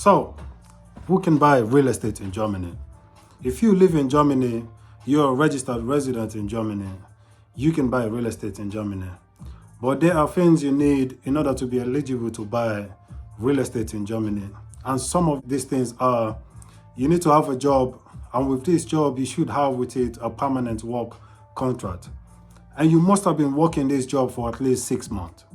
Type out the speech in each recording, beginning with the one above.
So, who can buy real estate in Germany? If you live in Germany, you're a registered resident in Germany, you can buy real estate in Germany. But there are things you need in order to be eligible to buy real estate in Germany. And some of these things are, you need to have a job, and with this job, you should have with it a permanent work contract. And you must have been working this job for at least 6 months.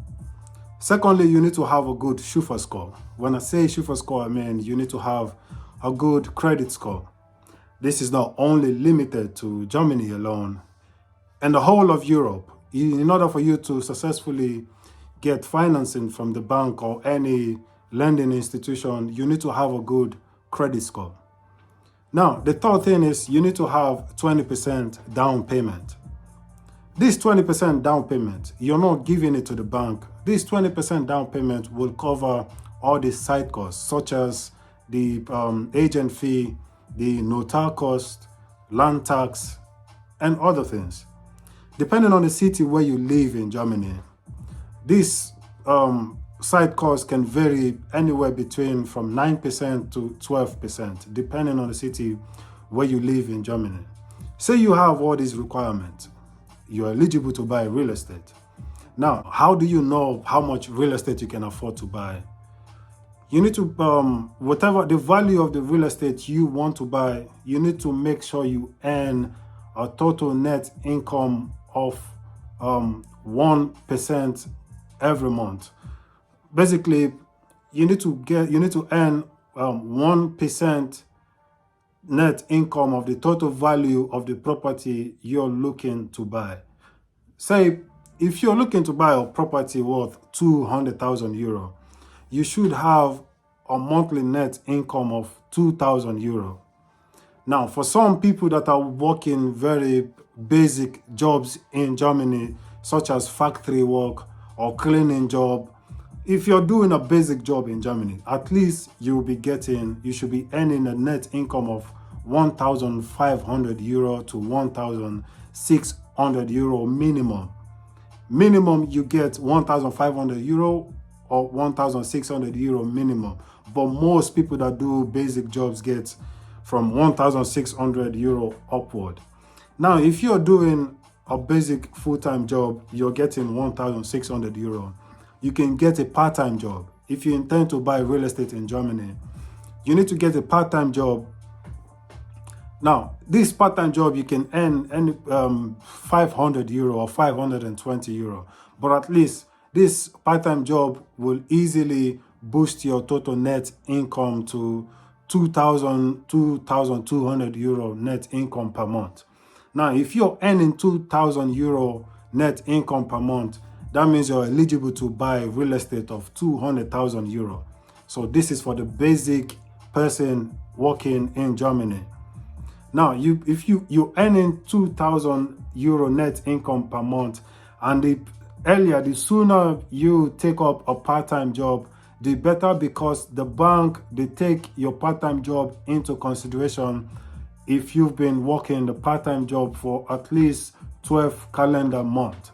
Secondly, you need to have a good Schufa score. When I say Schufa score, I mean you need to have a good credit score. This is not only limited to Germany alone. In the whole of Europe, in order for you to successfully get financing from the bank or any lending institution, you need to have a good credit score. Now, the third thing is you need to have 20% down payment. This 20% down payment, you're not giving it to the bank. This 20% down payment will cover all the side costs, such as the agent fee, the notar cost, land tax, and other things. Depending on the city where you live in Germany, these side costs can vary anywhere between from 9% to 12%, depending on the city where you live in Germany. Say you have all these requirements, you're eligible to buy real estate. Now, how do you know how much real estate you can afford to buy? You need to, whatever the value of the real estate you want to buy, you need to make sure you earn a total net income of 1% every month. Basically, you need to earn 1% net income of the total value of the property you're looking to buy. Say, if you're looking to buy a property worth 200,000 euro, you should have a monthly net income of 2,000 euro. Now, for some people that are working very basic jobs in Germany, such as factory work or cleaning job, if you're doing a basic job in Germany, at least you should be earning a net income of 1,500 euro to 1,600 euro minimum. Minimum, you get 1,500 euro or 1,600 euro minimum. But most people that do basic jobs get from 1,600 euro upward. Now, if you're doing a basic full-time job, you're getting 1,600 euro. You can get a part-time job. If you intend to buy real estate in Germany, you need to get a part-time job. Now, this part-time job, you can earn 500 euro or 520 euro. But at least this part-time job will easily boost your total net income to 2,200 euro net income per month. Now, if you're earning 2,000 euro net income per month, that means you're eligible to buy real estate of 200,000 euro. So this is for the basic person working in Germany. Now, if you're earning 2,000 euro net income per month, and the sooner you take up a part-time job, the better, because the bank, they take your part-time job into consideration if you've been working the part-time job for at least 12 calendar months.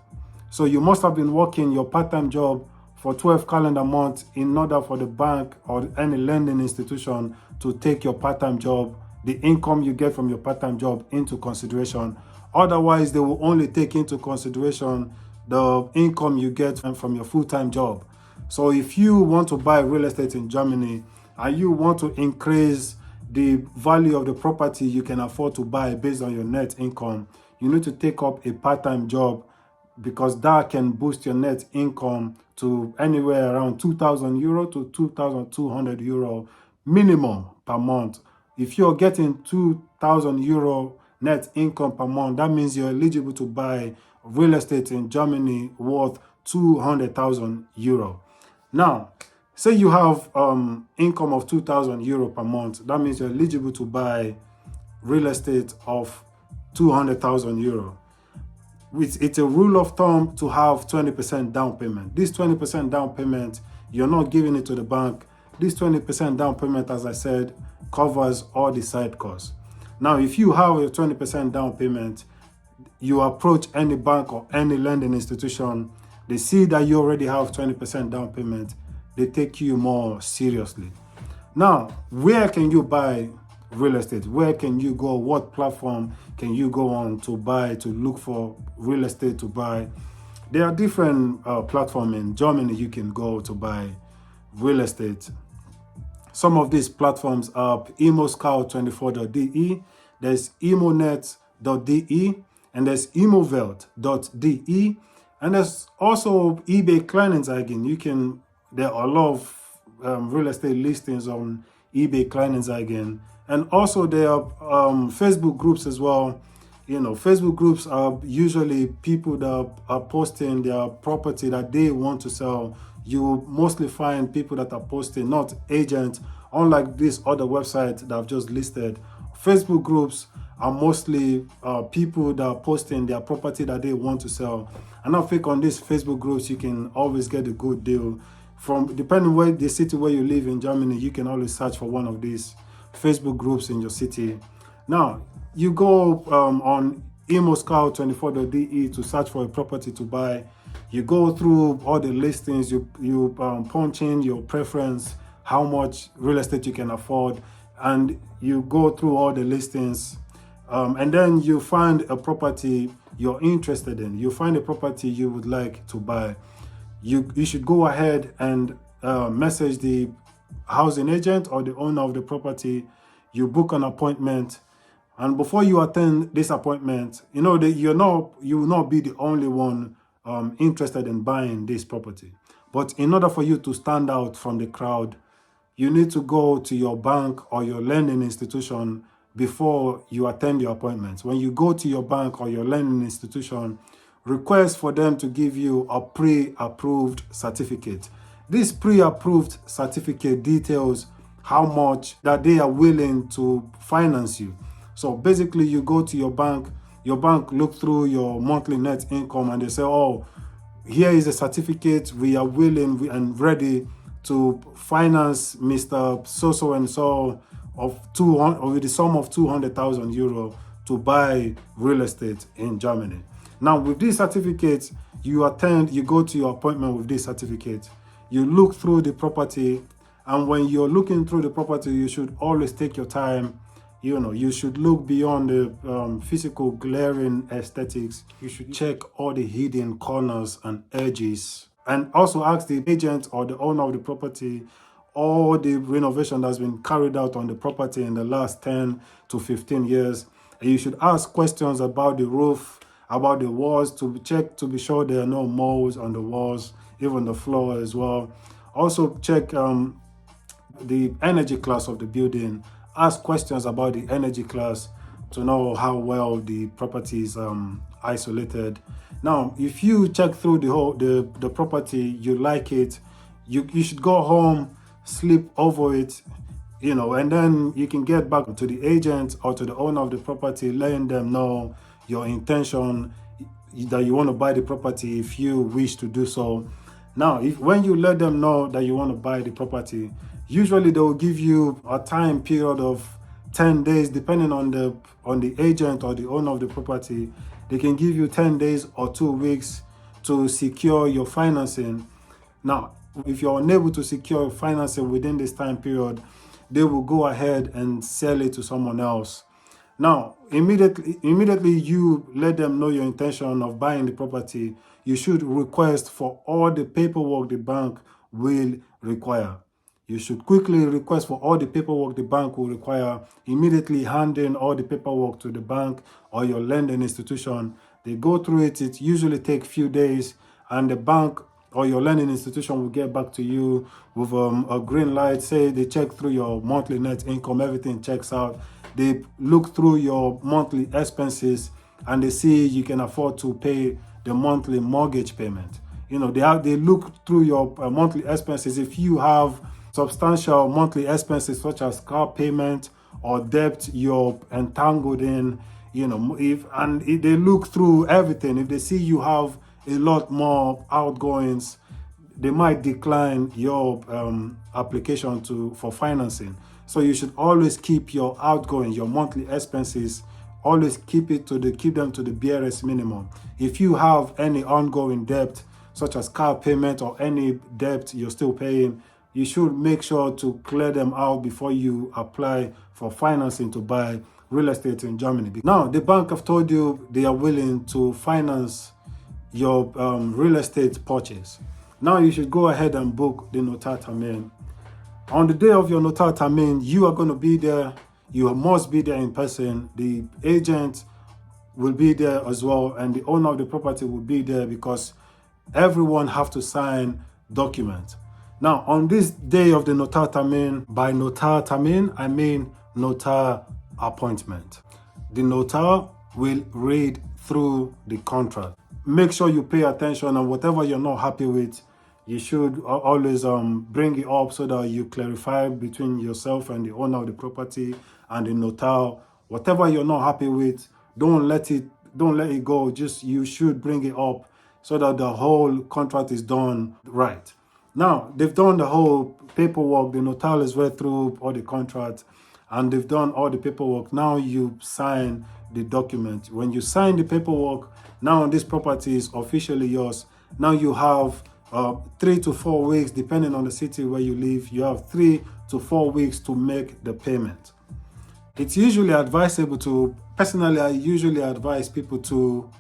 So you must have been working your part-time job for 12 calendar months in order for the bank or any lending institution to take your part-time job, the income you get from your part-time job, into consideration. Otherwise, they will only take into consideration the income you get from your full-time job. So if you want to buy real estate in Germany and you want to increase the value of the property you can afford to buy based on your net income, you need to take up a part-time job, because that can boost your net income to anywhere around 2,000 euro to 2,200 euro minimum per month. If you're getting 2,000 euro net income per month, that means you're eligible to buy real estate in Germany worth 200,000 euro. Now, say you have income of 2,000 euro per month, that means you're eligible to buy real estate of 200,000 euro. It's a rule of thumb to have 20% down payment. This 20% down payment, you're not giving it to the bank. This 20% down payment, as I said, covers all the side costs. Now, if you have a 20% down payment, you approach any bank or any lending institution, they see that you already have 20% down payment, they take you more seriously. Now, where can you buy real estate? Where can you go? What platform can you go on to buy, to look for real estate to buy? There are different platforms in Germany you can go to buy real estate. Some of these platforms are imoscout24.de, there's imonet.de, and there's imovelt.de, and there's also eBay Kleinanzeigen. There are a lot of real estate listings on eBay Kleinanzeigen, and also there are Facebook groups as well. Facebook groups are usually people that are posting their property that they want to sell. You mostly find people that are posting, not agents, unlike this other website that I've just listed. Facebook groups are mostly people that are posting their property that they want to sell. And I think on these Facebook groups, you can always get a good deal. Depending where the city where you live in Germany, you can always search for one of these Facebook groups in your city. Now, you go on imoscout24.de to search for a property to buy. You go through all the listings, you punch in your preference, how much real estate you can afford, and you go through all the listings. And then you find a property you're interested in. You find a property you would like to buy. You should go ahead and message the housing agent or the owner of the property. You book an appointment. And before you attend this appointment, you know that you will not be the only one interested in buying this property. But in order for you to stand out from the crowd, you need to go to your bank or your lending institution before you attend your appointments. When you go to your bank or your lending institution, request for them to give you a pre-approved certificate. This pre-approved certificate details how much that they are willing to finance you. So basically, you go to your bank look through your monthly net income, and they say, oh, here is a certificate. We are willing and ready to finance Mr. So and so with the sum of 200,000 euro to buy real estate in Germany. Now, with this certificate, you go to your appointment with this certificate. You look through the property, and when you're looking through the property, you should always take your time. You should look beyond the physical glaring aesthetics. You should check all the hidden corners and edges, and also ask the agent or the owner of the property all the renovation that's been carried out on the property in the last 10 to 15 years. And you should ask questions about the roof, about the walls, to be sure there are no moles on the walls, even the floor as well. Also check the energy class of the building. Ask questions about the energy class to know how well the property is isolated. Now, if you check through the property, you like it, you should go home, sleep over it, and then you can get back to the agent or to the owner of the property, letting them know your intention that you want to buy the property if you wish to do so. Now, when you let them know that you want to buy the property, usually they will give you a time period of 10 days, depending on the agent or the owner of the property. They can give you 10 days or 2 weeks to secure your financing. Now, if you're unable to secure financing within this time period, they will go ahead and sell it to someone else. Now, immediately you let them know your intention of buying the property, you should request for all the paperwork the bank will require. You should quickly request for all the paperwork the bank will require, immediately hand in all the paperwork to the bank or your lending institution. They go through it. It usually takes a few days, and the bank or your lending institution will get back to you with a green light. Say they check through your monthly net income, everything checks out. They look through your monthly expenses, and they see you can afford to pay the monthly mortgage payment. They look through your monthly expenses. If you have substantial monthly expenses such as car payment or debt you're entangled in, they look through everything. If they see you have a lot more outgoings, they might decline your application for financing. So you should always keep your outgoing, your monthly expenses, always keep them to the barest minimum. If you have any ongoing debt, such as car payment or any debt you're still paying, you should make sure to clear them out before you apply for financing to buy real estate in Germany. Now, the bank have told you they are willing to finance your real estate purchase. Now you should go ahead and book the Notartermin. On the day of your Notartermin, you are going to be there. You must be there in person. The agent will be there as well, and the owner of the property will be there, because everyone have to sign documents. Now, on this day of the Notartermin, by Notartermin, I mean notar appointment. The notar will read through the contract. Make sure you pay attention, and whatever you're not happy with, you should always bring it up so that you clarify between yourself and the owner of the property and the notar. Whatever you're not happy with, don't let it go. You should bring it up so that the whole contract is done right. Now, they've done the whole paperwork. The notar has read through all the contracts, and they've done all the paperwork. Now you sign the document. When you sign the paperwork, now this property is officially yours. Now you have 3 to 4 weeks, depending on the city where you live. You have 3 to 4 weeks to make the payment. It's usually advisable to, personally, I usually advise people to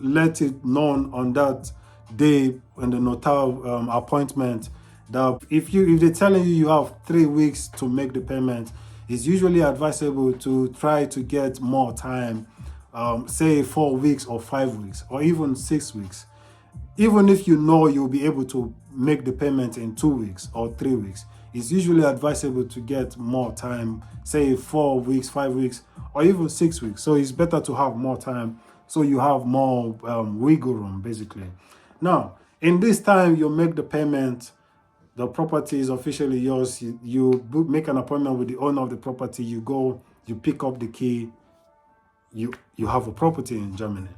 let it known on that day when the notar appointment, that if they're telling you have 3 weeks to make the payment, it's usually advisable to try to get more time, say 4 weeks or 5 weeks or even 6 weeks. Even if you know you'll be able to make the payment in 2 weeks or 3 weeks, it's usually advisable to get more time, say 4 weeks, 5 weeks, or even 6 weeks. So it's better to have more time, so you have more wiggle room, basically. Now, in this time, you make the payment, the property is officially yours. You make an appointment with the owner of the property, you go, you pick up the key, you have a property in Germany.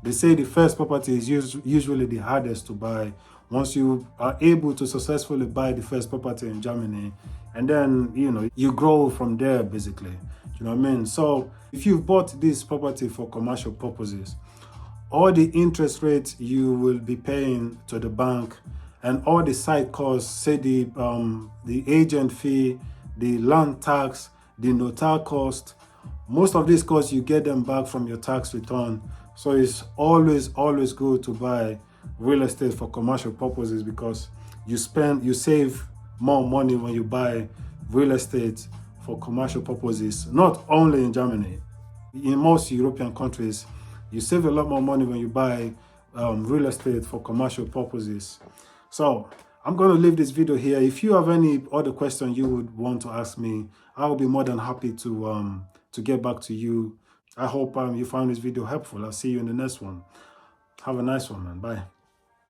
They say the first property is usually the hardest to buy. Once you are able to successfully buy the first property in Germany, and then, you grow from there, basically. You know what I mean? So if you've bought this property for commercial purposes, all the interest rates you will be paying to the bank and all the side costs, say the agent fee, the land tax, the notar cost, most of these costs, you get them back from your tax return. So it's always good to buy real estate for commercial purposes, because you save more money when you buy real estate for commercial purposes. Not only in Germany, in most European countries, you save a lot more money when you buy real estate for commercial purposes. So I'm going to leave this video here. If you have any other question you would want to ask me, I will be more than happy to get back to you. I hope you found this video helpful. I'll see you in the next one. Have a nice one, man. Bye.